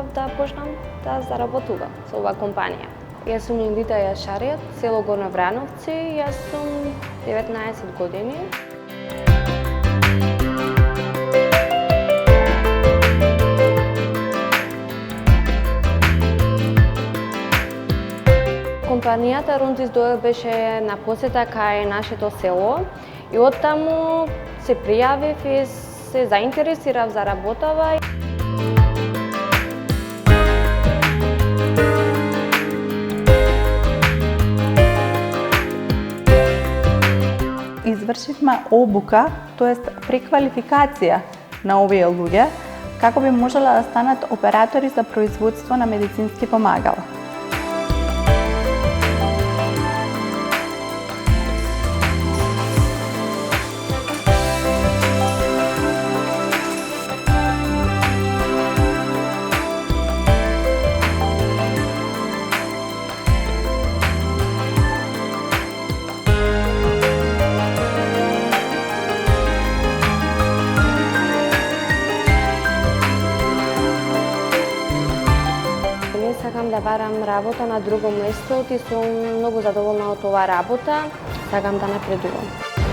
сакав да почнам да заработувам со оваа компанија. Јас сум Линдита Јашаријат, село Горна Врановци, јас сум 19 години. Компанијата Рунтис беше на посета кај нашето село и оттаму се пријавив и се заинтересирав за работава. Извршивме обука, тоест преквалификација на овие луѓе, како би можеле да станат оператори за производство на медицински помагала. Сакам да барам работа на друго место и сум многу задоволна од оваа работа. Сакам да напредувам.